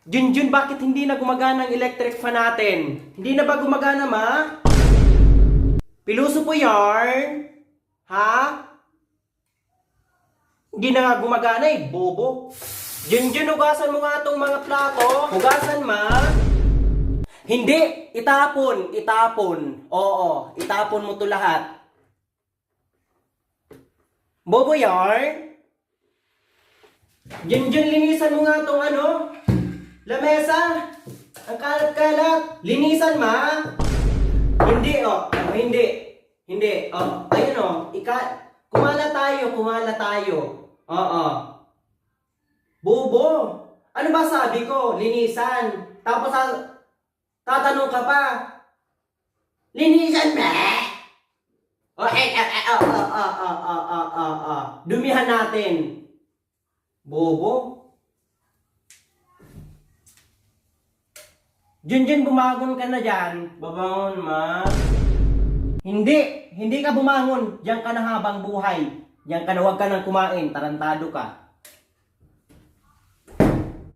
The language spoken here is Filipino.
Junjun, bakit hindi na gumagana ang electric fan natin? Hindi na ba gumagana, ma? Piluso po yarn? Ha? Hindi na nga gumagana eh, bobo. Junjun, hugasan mo nga itong mga plato. Hugasan, ma. Hindi, itapon, itapon. Oo, itapon mo to lahat. Bobo yarn? Junjun, linisan mo nga itong ano? Lamesa. Ang kalat-kalat. Linisan, ma. Hindi, oh. Hindi. Hindi. Oh, ayun, oh. Kumala tayo, kumala tayo. Oo. Bobo. Ano ba sabi ko? Linisan. Tapos, tatanong ka pa. Linisan, ma. Dumihan natin. Bobo. Junjun, bumangon ka na dyan. Babangon, ma. Hindi ka bumangon. Diyan ka na habang buhay. Diyan ka na, huwag ka nang kumain. Tarantado ka.